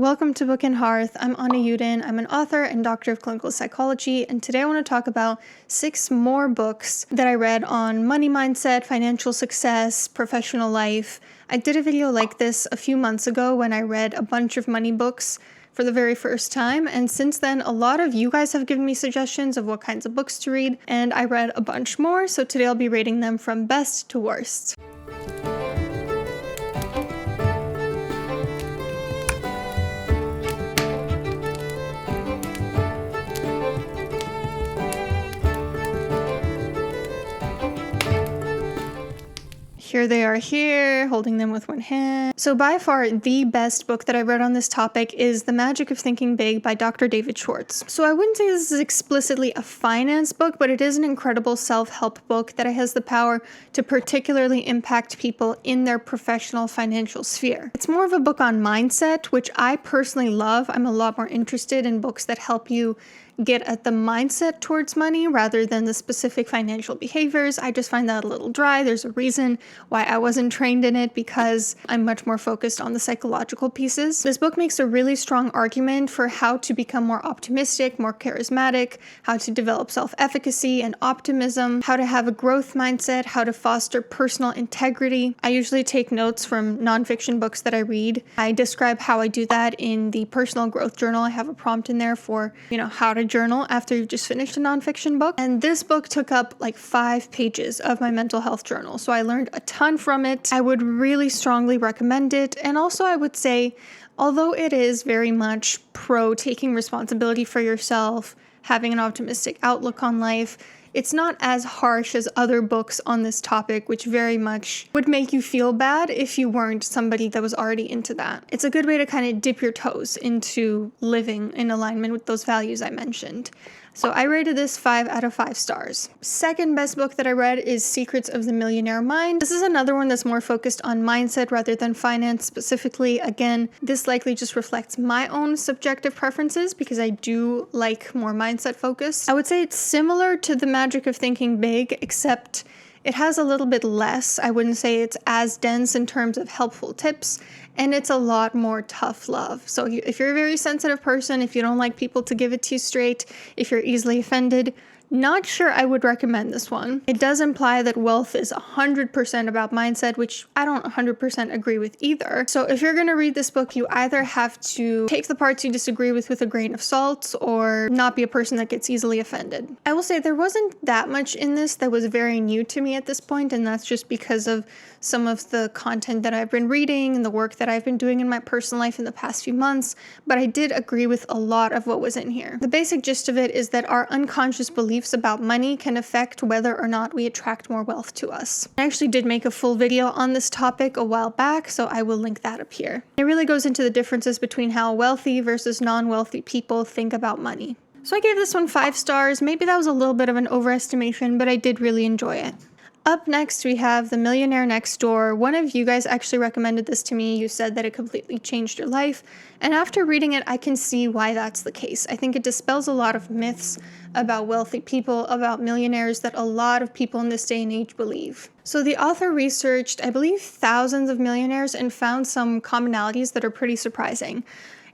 Welcome to Book and Hearth. I'm Anna Uden. I'm an author and doctor of clinical psychology, and today I want to talk about 6 more books that I read on money mindset, financial success, professional life. I did a video like this a few months ago when I read a bunch of money books for the very first time, and since then a lot of you guys have given me suggestions of what kinds of books to read, and I read a bunch more, so today I'll be rating them from best to worst. Here they are here, holding them with one hand. So by far, the best book that I read on this topic is The Magic of Thinking Big by Dr. David Schwartz. So I wouldn't say this is explicitly a finance book, but it is an incredible self-help book that has the power to particularly impact people in their professional financial sphere. It's more of a book on mindset, which I personally love. I'm a lot more interested in books that help you get at the mindset towards money rather than the specific financial behaviors. I just find that a little dry. There's a reason why I wasn't trained in it, because I'm much more focused on the psychological pieces. This book makes a really strong argument for how to become more optimistic, more charismatic, how to develop self-efficacy and optimism, how to have a growth mindset, how to foster personal integrity. I usually take notes from nonfiction books that I read. I describe how I do that in the personal growth journal. I have a prompt in there for, how to journal after you've just finished a nonfiction book. And this book took up like 5 pages of my mental health journal. So I learned a ton from it. I would really strongly recommend it. And also I would say, although it is very much pro taking responsibility for yourself, having an optimistic outlook on life, it's not as harsh as other books on this topic, which very much would make you feel bad if you weren't somebody that was already into that. It's a good way to kind of dip your toes into living in alignment with those values I mentioned. So I rated this 5 out of 5 stars. Second best book that I read is Secrets of the Millionaire Mind. This is another one that's more focused on mindset rather than finance specifically. Again, this likely just reflects my own subjective preferences because I do like more mindset focused. I would say it's similar to The Magic of Thinking Big, except it has a little bit less. I wouldn't say it's as dense in terms of helpful tips, and it's a lot more tough love. So if you're a very sensitive person, if you don't like people to give it to you straight, if you're easily offended, not sure I would recommend this one. It does imply that wealth is 100% about mindset, which I don't 100% agree with either. So if you're going to read this book, you either have to take the parts you disagree with a grain of salt or not be a person that gets easily offended. I will say there wasn't that much in this that was very new to me at this point, and that's just because of some of the content that I've been reading and the work that I've been doing in my personal life in the past few months, but I did agree with a lot of what was in here. The basic gist of it is that our unconscious beliefs about money can affect whether or not we attract more wealth to us. I actually did make a full video on this topic a while back, so I will link that up here. It really goes into the differences between how wealthy versus non-wealthy people think about money. So I gave this one 5 stars. Maybe that was a little bit of an overestimation, but I did really enjoy it. Up next, we have The Millionaire Next Door. One of you guys actually recommended this to me. You said that it completely changed your life. And after reading it, I can see why that's the case. I think it dispels a lot of myths about wealthy people, about millionaires that a lot of people in this day and age believe. So the author researched, I believe, thousands of millionaires and found some commonalities that are pretty surprising.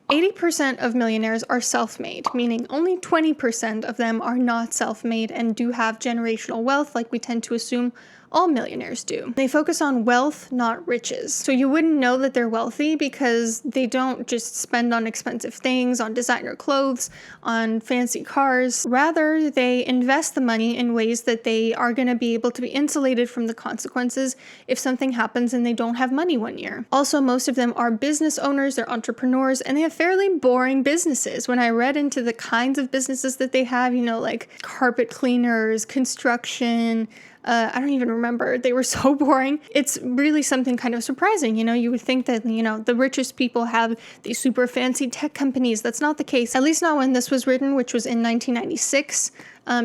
80% of millionaires are self-made, meaning only 20% of them are not self-made and do have generational wealth like we tend to assume all millionaires do. They focus on wealth, not riches. So you wouldn't know that they're wealthy because they don't just spend on expensive things, on designer clothes, on fancy cars. Rather, they invest the money in ways that they are going to be able to be insulated from the consequences if something happens and they don't have money one year. Also, most of them are business owners, they're entrepreneurs, and they have fairly boring businesses. When I read into the kinds of businesses that they have, like carpet cleaners, construction, I don't even remember. They were so boring. It's really something kind of surprising. You would think that, the richest people have these super fancy tech companies. That's not the case, at least not when this was written, which was in 1996.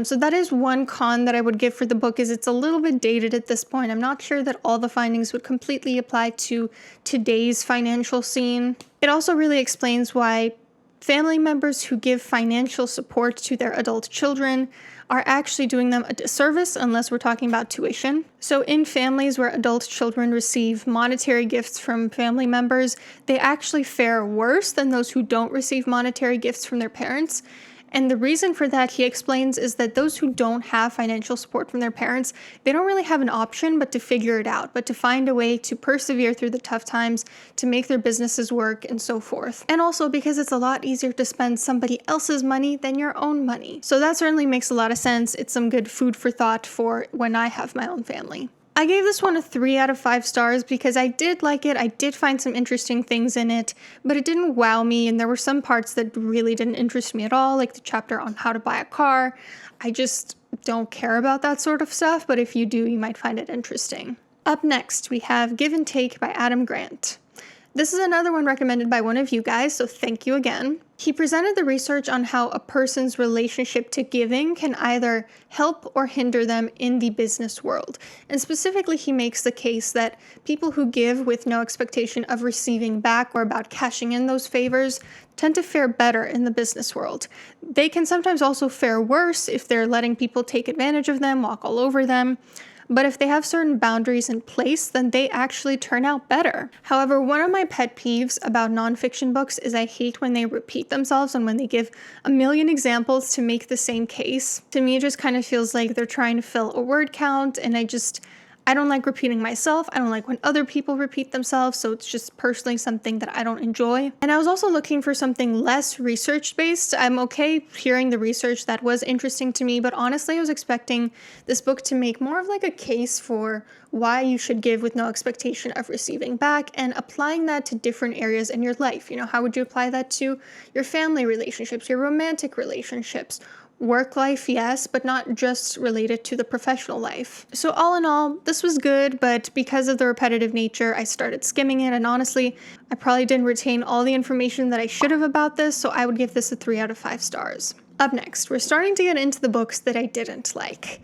So that is one con that I would give for the book, is it's a little bit dated at this point. I'm not sure that all the findings would completely apply to today's financial scene. It also really explains why Family members who give financial support to their adult children are actually doing them a disservice unless we're talking about tuition. So in families where adult children receive monetary gifts from family members, they actually fare worse than those who don't receive monetary gifts from their parents. And the reason for that, he explains, is that those who don't have financial support from their parents, they don't really have an option but to figure it out, but to find a way to persevere through the tough times, to make their businesses work, and so forth. And also because it's a lot easier to spend somebody else's money than your own money. So that certainly makes a lot of sense. It's some good food for thought for when I have my own family. I gave this one a 3 out of 5 stars because I did like it. I did find some interesting things in it, but it didn't wow me, and there were some parts that really didn't interest me at all, like the chapter on how to buy a car. I just don't care about that sort of stuff, but if you do, you might find it interesting. Up next, we have Give and Take by Adam Grant. This is another one recommended by one of you guys, so thank you again. He presented the research on how a person's relationship to giving can either help or hinder them in the business world. And specifically, he makes the case that people who give with no expectation of receiving back or about cashing in those favors tend to fare better in the business world. They can sometimes also fare worse if they're letting people take advantage of them, walk all over them. But if they have certain boundaries in place, then they actually turn out better. However, one of my pet peeves about nonfiction books is I hate when they repeat themselves and when they give a million examples to make the same case. To me, it just kind of feels like they're trying to fill a word count, and I don't like repeating myself. I don't like when other people repeat themselves, so it's just personally something that I don't enjoy. And I was also looking for something less research-based. I'm okay hearing the research that was interesting to me, but honestly, I was expecting this book to make more of like a case for why you should give with no expectation of receiving back and applying that to different areas in your life. You know, how would you apply that to your family relationships, your romantic relationships? Work life, yes, but not just related to the professional life. So all in all, this was good, but because of the repetitive nature, I started skimming it, and honestly, I probably didn't retain all the information that I should have about this, so I would give this a 3 out of 5 stars. Up next, we're starting to get into the books that I didn't like.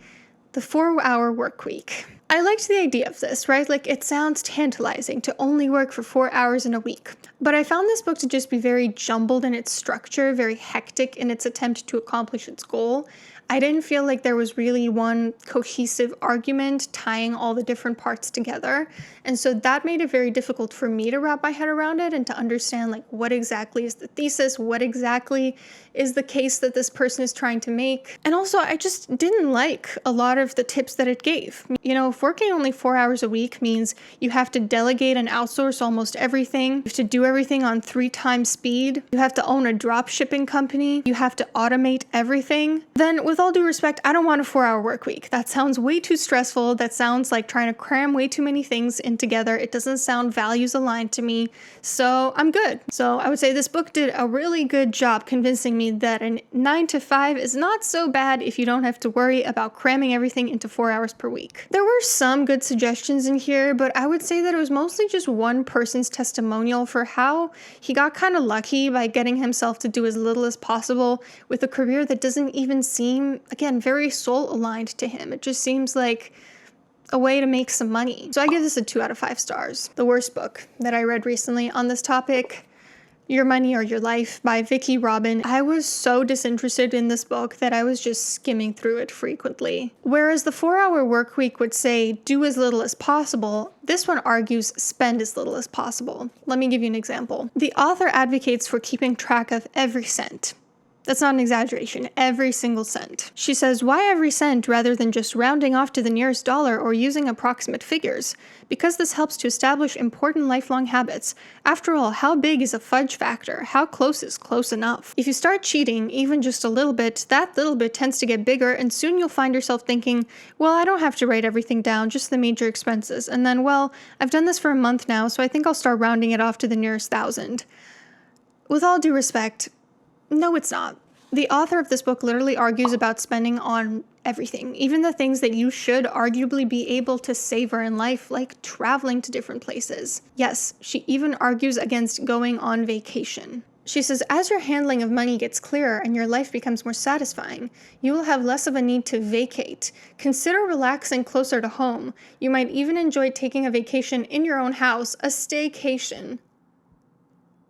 The 4-Hour Workweek. I liked the idea of this, right? Like, it sounds tantalizing to only work for 4 hours in a week. But I found this book to just be very jumbled in its structure, very hectic in its attempt to accomplish its goal. I didn't feel like there was really one cohesive argument tying all the different parts together. And so that made it very difficult for me to wrap my head around it and to understand, like, what exactly is the thesis? What exactly is the case that this person is trying to make? And also, I just didn't like a lot of the tips that it gave. You know, if working only 4 hours a week means you have to delegate and outsource almost everything, you have to do everything on 3 times speed, you have to own a drop shipping company, you have to automate everything, then with all due respect, I don't want a 4-hour work week. That sounds way too stressful. That sounds like trying to cram way too many things in together. It doesn't sound values aligned to me, so I'm good. So I would say this book did a really good job convincing me that a 9 to 5 is not so bad if you don't have to worry about cramming everything into 4 hours per week. There were some good suggestions in here, but I would say that it was mostly just one person's testimonial for how he got kind of lucky by getting himself to do as little as possible with a career that doesn't even seem, again, very soul aligned to him. It just seems like a way to make some money. So I give this a 2 out of 5 stars. The worst book that I read recently on this topic, Your Money or Your Life by Vicki Robin. I was so disinterested in this book that I was just skimming through it frequently. Whereas the 4-Hour Workweek would say, do as little as possible, this one argues, spend as little as possible. Let me give you an example. The author advocates for keeping track of every cent. That's not an exaggeration, every single cent. She says, why every cent rather than just rounding off to the nearest dollar or using approximate figures? Because this helps to establish important lifelong habits. After all, how big is a fudge factor? How close is close enough? If you start cheating, even just a little bit, that little bit tends to get bigger, and soon you'll find yourself thinking, well, I don't have to write everything down, just the major expenses. And then, well, I've done this for a month now, so I think I'll start rounding it off to the nearest 1,000. With all due respect, no, it's not. The author of this book literally argues about spending on everything, even the things that you should arguably be able to savor in life, like traveling to different places. Yes, she even argues against going on vacation. She says, as your handling of money gets clearer and your life becomes more satisfying, you will have less of a need to vacate. Consider relaxing closer to home. You might even enjoy taking a vacation in your own house, a staycation.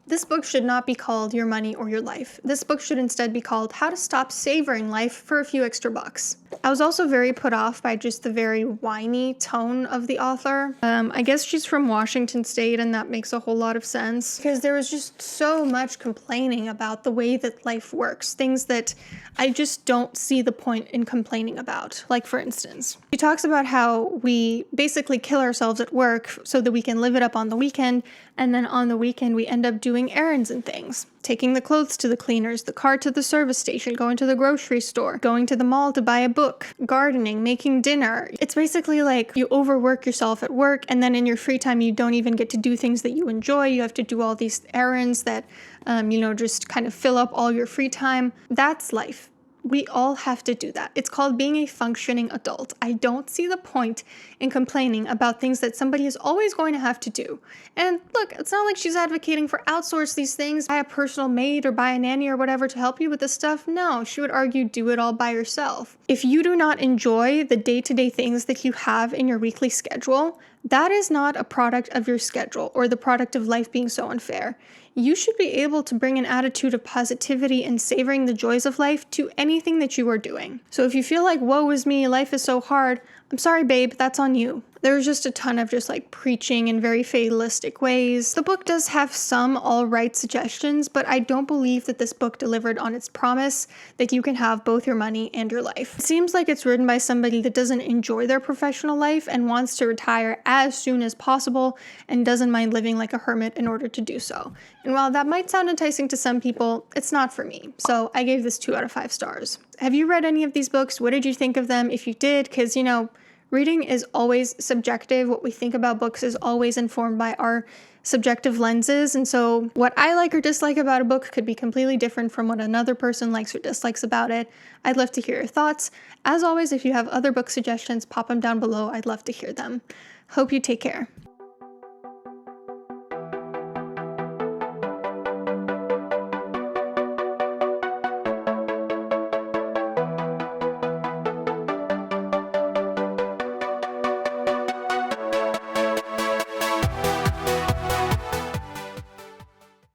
This book should not be called Your Money or Your Life. This book should instead be called How to Stop Savoring Life for a Few Extra Bucks. I was also very put off by just the very whiny tone of the author. I guess she's from Washington State, and that makes a whole lot of sense because there was just so much complaining about the way that life works, things that I just don't see the point in complaining about. Like, for instance, she talks about how we basically kill ourselves at work so that we can live it up on the weekend, and then on the weekend we end up doing errands and things. Taking the clothes to the cleaners, the car to the service station, going to the grocery store, going to the mall to buy a book, gardening, making dinner. It's basically like you overwork yourself at work, and then in your free time you don't even get to do things that you enjoy. You have to do all these errands that, just kind of fill up all your free time. That's life. We all have to do that. It's called being a functioning adult. I don't see the point in complaining about things that somebody is always going to have to do. And look, it's not like she's advocating for outsource these things, buy a personal maid or buy a nanny or whatever to help you with this stuff. No, she would argue do it all by yourself. If you do not enjoy the day-to-day things that you have in your weekly schedule, that is not a product of your schedule or the product of life being so unfair. You should be able to bring an attitude of positivity and savoring the joys of life to anything that you are doing. So if you feel like, woe is me, life is so hard, I'm sorry, babe, that's on you. There's just a ton of just like preaching in very fatalistic ways. The book does have some all right suggestions, but I don't believe that this book delivered on its promise that you can have both your money and your life. It seems like it's written by somebody that doesn't enjoy their professional life and wants to retire as soon as possible and doesn't mind living like a hermit in order to do so. And while that might sound enticing to some people, it's not for me. So I gave this 2 out of 5 stars. Have you read any of these books? What did you think of them? If you did, because reading is always subjective. What we think about books is always informed by our subjective lenses. And so what I like or dislike about a book could be completely different from what another person likes or dislikes about it. I'd love to hear your thoughts. As always, if you have other book suggestions, pop them down below. I'd love to hear them. Hope you take care.